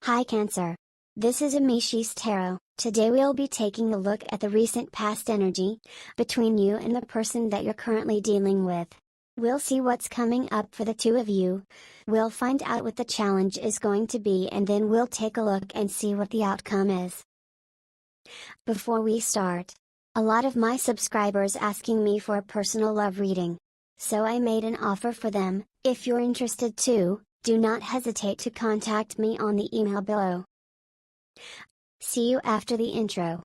Hi Cancer. This is Amishi's Tarot. Today we'll be taking a look at the recent past energy between you and the person that you're currently dealing with. We'll see what's coming up for the two of you. We'll find out what the challenge is going to be, and then we'll take a look and see what the outcome is. Before we start, a lot of my subscribers asking me for a personal love reading. So I made an offer for them. If you're interested too, do not hesitate to contact me on the email below. See you after the intro.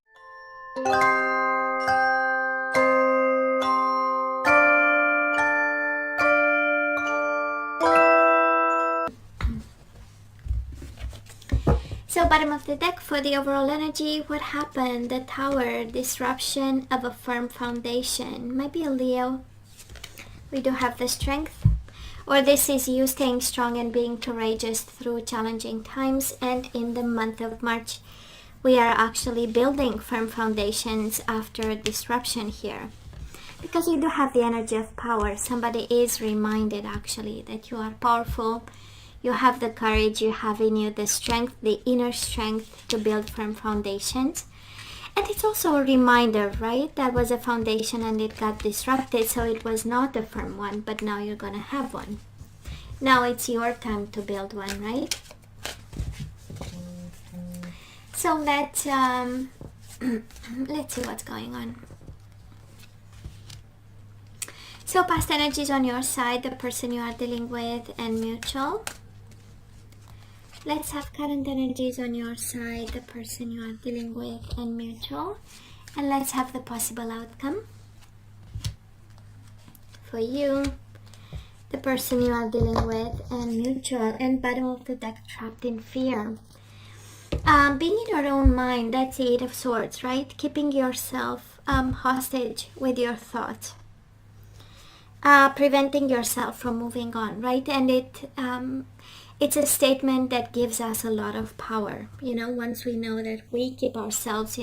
So bottom of the deck for the overall energy, what happened? The Tower, disruption of a firm foundation. Might be a Leo. We do have the Strength. Or this is you staying strong and being courageous through challenging times. And in the month of March, we are actually building firm foundations after disruption here. Because you do have the energy of power. Somebody is reminded actually that you are powerful. You have the courage, you have in you the strength, the inner strength to build firm foundations. And it's also a reminder, right? That was a foundation and it got disrupted, so it was not a firm one, but now you're going to have one. Now it's your time to build one, right? So let's see what's going on. So past energies on your side, the person you are dealing with, and mutual. Let's have current energies on your side, the person you are dealing with, and mutual. And let's have the possible outcome for you, the person you are dealing with, and mutual. And bottom of the deck, trapped in fear. Being in your own mind, that's the Eight of Swords, right? Keeping yourself hostage with your thoughts. Preventing yourself from moving on, right? And it's a statement that gives us a lot of power. You know, once we know that we keep ourselves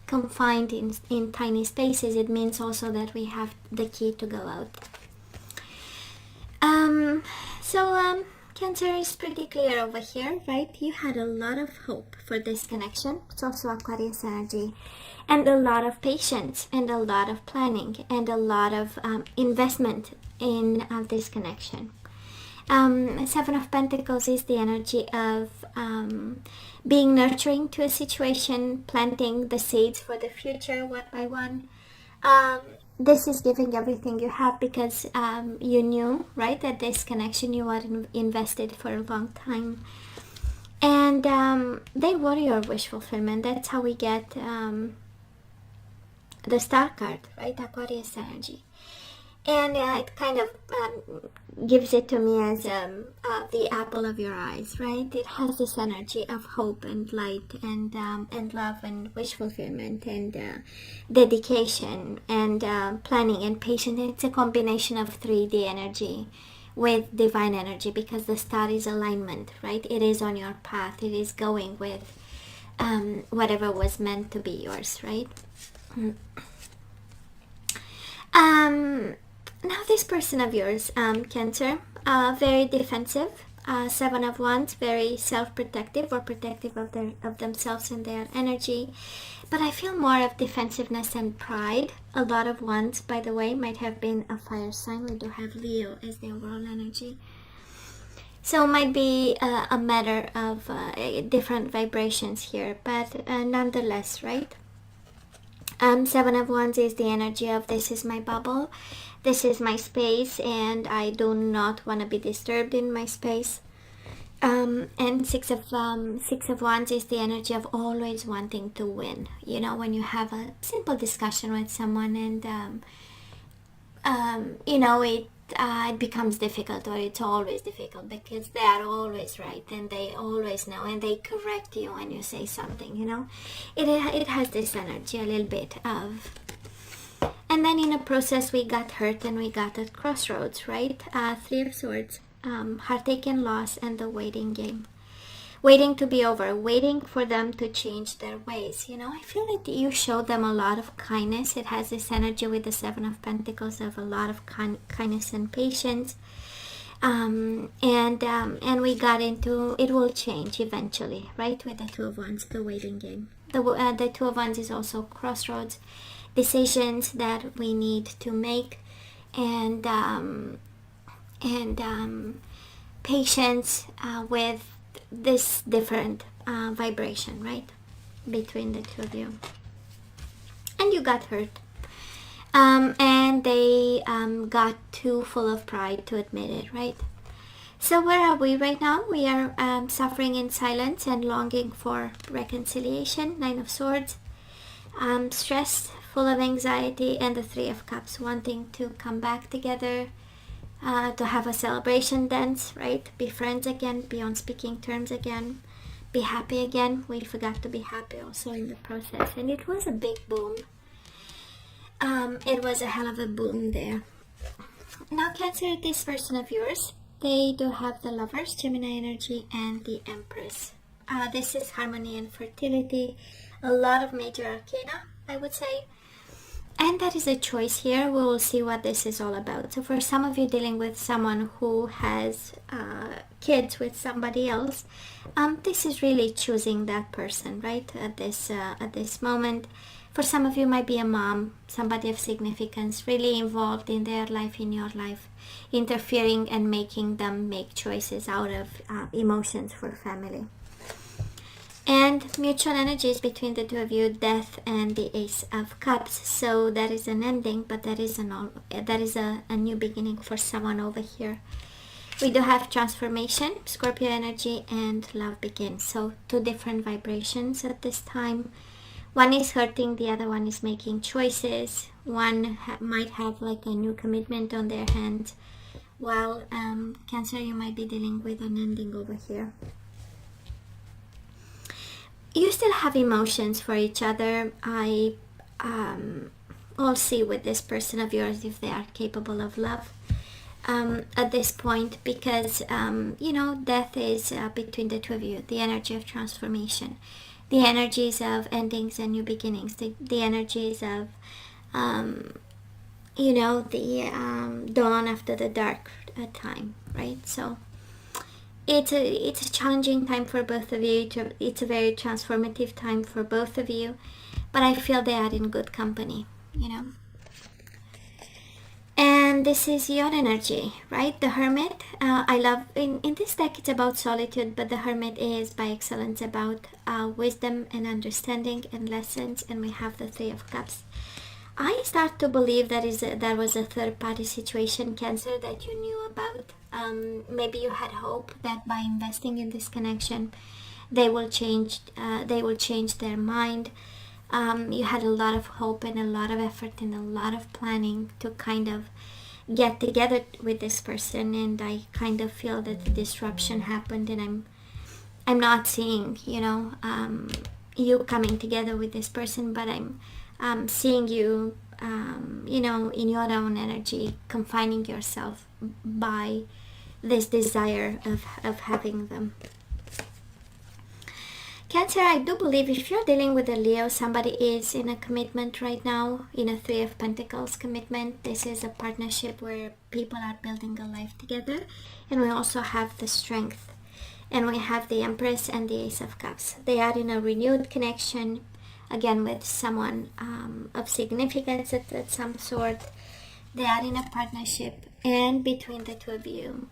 confined in tiny spaces, it means also that we have the key to go out. Cancer is pretty clear over here, right? You had a lot of hope for this connection. It's also Aquarius energy. And a lot of patience, and a lot of planning, and a lot of investment in this connection. Seven of Pentacles is the energy of being nurturing to a situation, planting the seeds for the future one by one. This is giving everything you have because you knew, right, that this connection you are invested for a long time. And they were your wish fulfillment. That's how we get the Star card, right? Aquarius energy. And it kind of gives it to me as the apple of your eyes, right? It has this energy of hope and light and love and wish fulfillment and dedication and planning and patience. It's a combination of 3D energy with divine energy because the star is alignment, right? It is on your path. It is going with whatever was meant to be yours, right? Now this person of yours, Cancer, very defensive, Seven of Wands, very self-protective or protective of themselves and their energy. But I feel more of defensiveness and pride. A lot of Wands, by the way, might have been a fire sign. We do have Leo as the overall energy. So it might be a matter of different vibrations here, but nonetheless, right? Seven of Wands is the energy of this is my bubble, this is my space, and I do not want to be disturbed in my space. And Six of Wands is the energy of always wanting to win. You know, when you have a simple discussion with someone and it becomes difficult, or it's always difficult because they are always right and they always know and they correct you when you say something, you know. It has this energy a little bit of. And then in a process we got hurt and we got at crossroads, right? Three of Swords, heartache and loss, and the waiting game. Waiting to be over, waiting for them to change their ways. You know, I feel that you showed them a lot of kindness. It has this energy with the Seven of Pentacles of a lot of kindness and patience. And we got into it will change eventually, right? With the Two of Wands, the waiting game. The Two of Wands is also crossroads, decisions that we need to make, and patience with this different vibration, right, between the two of you. And you got hurt, and they got too full of pride to admit it, right? So where are we right now? We are suffering in silence and longing for reconciliation. Nine of Swords, stressed, full of anxiety, and the Three of Cups, wanting to come back together, to have a celebration dance, right? Be friends again, be on speaking terms again, be happy again. We forgot to be happy also in the process, and it was a big boom. It was a hell of a boom there. Now Cancer, this person of yours, they do have the Lovers, Gemini energy, and the Empress. This is harmony and fertility, a lot of major arcana, I would say. And that is a choice here. We will see what this is all about. So for some of you dealing with someone who has kids with somebody else, this is really choosing that person, right? At this moment. For some of you, might be a mom, somebody of significance, really involved in their life, in your life, interfering and making them make choices out of emotions for family. And mutual energies between the two of you, Death and the Ace of Cups. So that is an ending, but that is a new beginning for someone over here. We do have transformation, Scorpio energy, and love begins. So two different vibrations at this time. One is hurting, the other one is making choices. One might have like a new commitment on their hands, while Cancer, you might be dealing with an ending over here. You still have emotions for each other. I'll see with this person of yours if they are capable of love at this point, because death is between the two of you, the energy of transformation, the energies of endings and new beginnings, the energies of the dawn after the dark time, right? So it's a challenging time for both of you. It's a very transformative time for both of you, but I feel they are in good company, And this is your energy, right? The Hermit. I love, in this deck it's about solitude, but the Hermit is by excellence about wisdom and understanding and lessons, and we have the Three of Cups. I start to believe that was a third-party situation, Cancer, that you knew about. Maybe you had hope that by investing in this connection, they will change their mind. You had a lot of hope and a lot of effort and a lot of planning to kind of get together with this person, and I kind of feel that the disruption happened, and I'm not seeing you coming together with this person, but I'm seeing you in your own energy, confining yourself by this desire of having them. Cancer, I do believe if you're dealing with a Leo, somebody is in a commitment right now, in a Three of Pentacles commitment. This is a partnership where people are building a life together, and we also have the Strength, and we have the Empress and the Ace of Cups. They are in a renewed connection, again with someone of significance at some sort. They are in a partnership, and between the two of you,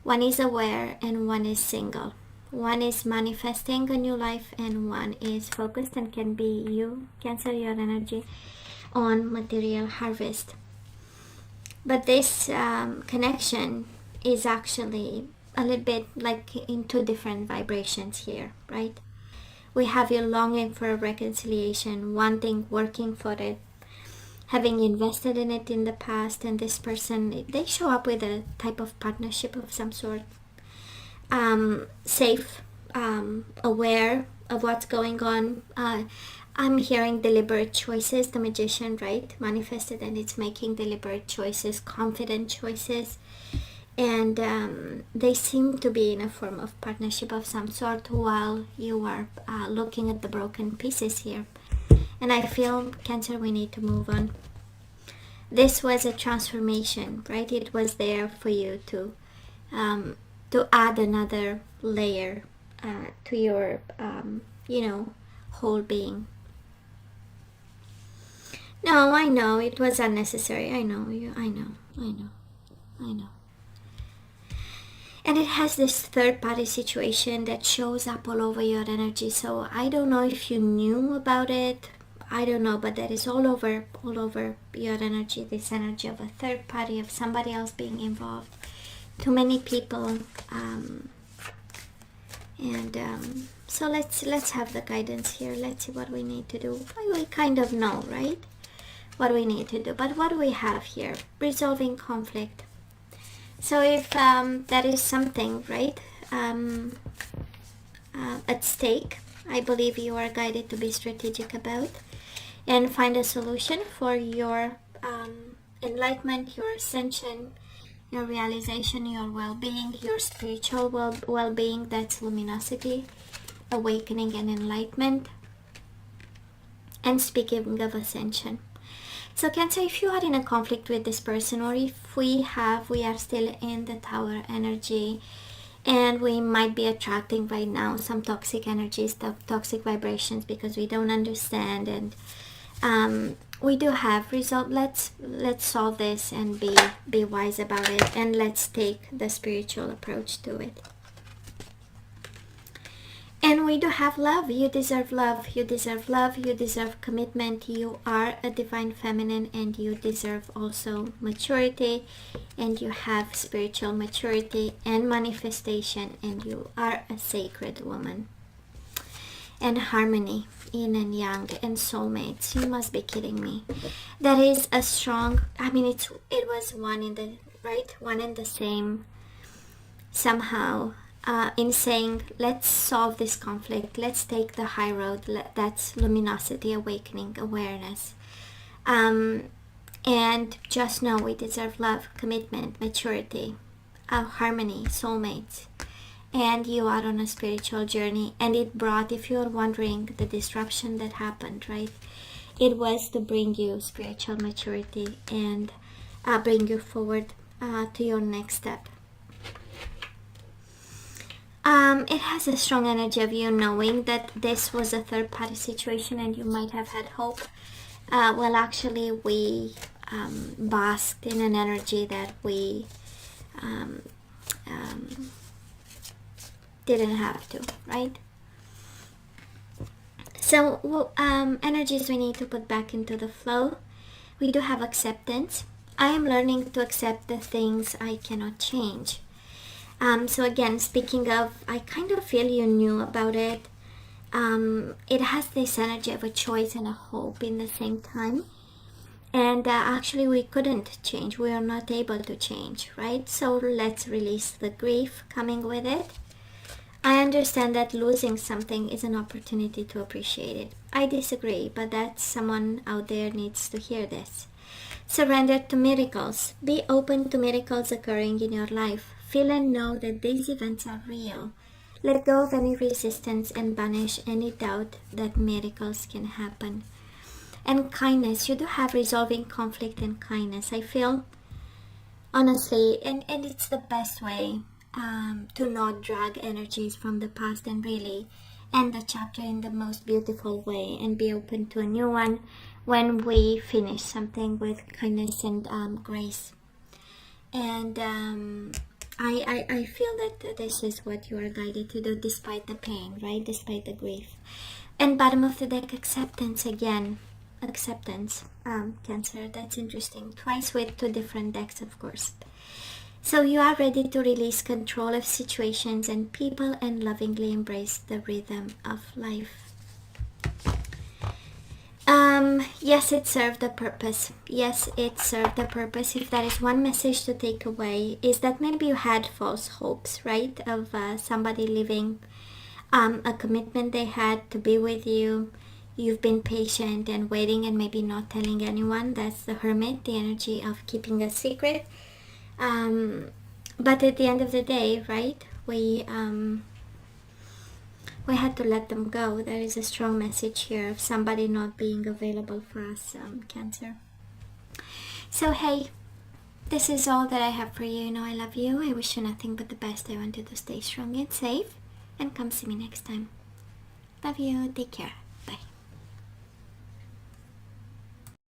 one is aware and one is single. One is manifesting a new life, and one is focused, and can be you, Cancer, your energy, on material harvest. But this connection is actually a little bit like in two different vibrations here, right? We have you longing for a reconciliation, wanting, working for it, having invested in it in the past, and this person, they show up with a type of partnership of some sort. Safe, aware of what's going on. I'm hearing deliberate choices, the Magician, right? Manifested, and it's making deliberate choices, confident choices. And they seem to be in a form of partnership of some sort, while you are looking at the broken pieces here. And I feel, Cancer, we need to move on. This was a transformation, right? It was there for you to to add another layer to your, whole being. No, I know it was unnecessary. I know you. I know. And it has this third party situation that shows up all over your energy. So I don't know if you knew about it. I don't know, but that is all over your energy. This energy of a third party, of somebody else being involved. Too many people. So let's have the guidance here. Let's see what we need to do. We kind of know, right? What we need to do. But what do we have here? Resolving conflict. So if there is something, right, at stake, I believe you are guided to be strategic about and find a solution for your enlightenment, your ascension, your realization, your well-being, your spiritual well-being. That's luminosity, awakening, and enlightenment. And speaking of ascension. So Cancer, if you are in a conflict with this person, or if we are still in the Tower energy, and we might be attracting right now some toxic energies, toxic vibrations, because we don't understand, and we do have resolve. Let's solve this and be wise about it, and let's take the spiritual approach to it. And we do have love. You deserve love. You deserve love. You deserve commitment. You are a divine feminine, and you deserve also maturity, and you have spiritual maturity and manifestation, and you are a sacred woman. And harmony, yin and yang, and soulmates. You must be kidding me. That is a strong, it was one and the same somehow. In saying, let's solve this conflict, let's take the high road. That's luminosity, awakening, awareness. And just know we deserve love, commitment, maturity, harmony, soulmates. And you are on a spiritual journey. And it brought, if you're wondering, the disruption that happened, right? It was to bring you spiritual maturity and bring you forward to your next step. It has a strong energy of you knowing that this was a third party situation and you might have had hope. Well, actually, we basked in an energy that we didn't have to, right? So, energies we need to put back into the flow. We do have acceptance. I am learning to accept the things I cannot change. So again, speaking of, I kind of feel you knew about it. It has this energy of a choice and a hope in the same time. And actually we couldn't change. We are not able to change, right? So let's release the grief coming with it. I understand that losing something is an opportunity to appreciate it. I disagree, but that someone out there needs to hear this. Surrender to miracles. Be open to miracles occurring in your life. Feel and know that these events are real. Let go of any resistance and banish any doubt that miracles can happen. And kindness. You do have resolving conflict and kindness. I feel, honestly, and it's the best way to not drag energies from the past and really end the chapter in the most beautiful way and be open to a new one when we finish something with kindness and grace. And I feel that this is what you are guided to do despite the pain, right? Despite the grief. And bottom of the deck, acceptance again. Acceptance, Cancer. That's interesting. Twice with two different decks, of course. So you are ready to release control of situations and people and lovingly embrace the rhythm of life. Yes, it served a purpose. Yes, it served a purpose. If there is one message to take away, is that maybe you had false hopes, right? Of somebody leaving a commitment they had to be with you. You've been patient and waiting and maybe not telling anyone. That's the Hermit, the energy of keeping a secret. But at the end of the day, right, we had to let them go. There is a strong message here of somebody not being available for us, Cancer. So hey, this is all that I have for you. You know I love you. I wish you nothing but the best. I want you to stay strong and safe. And come see me next time. Love you. Take care.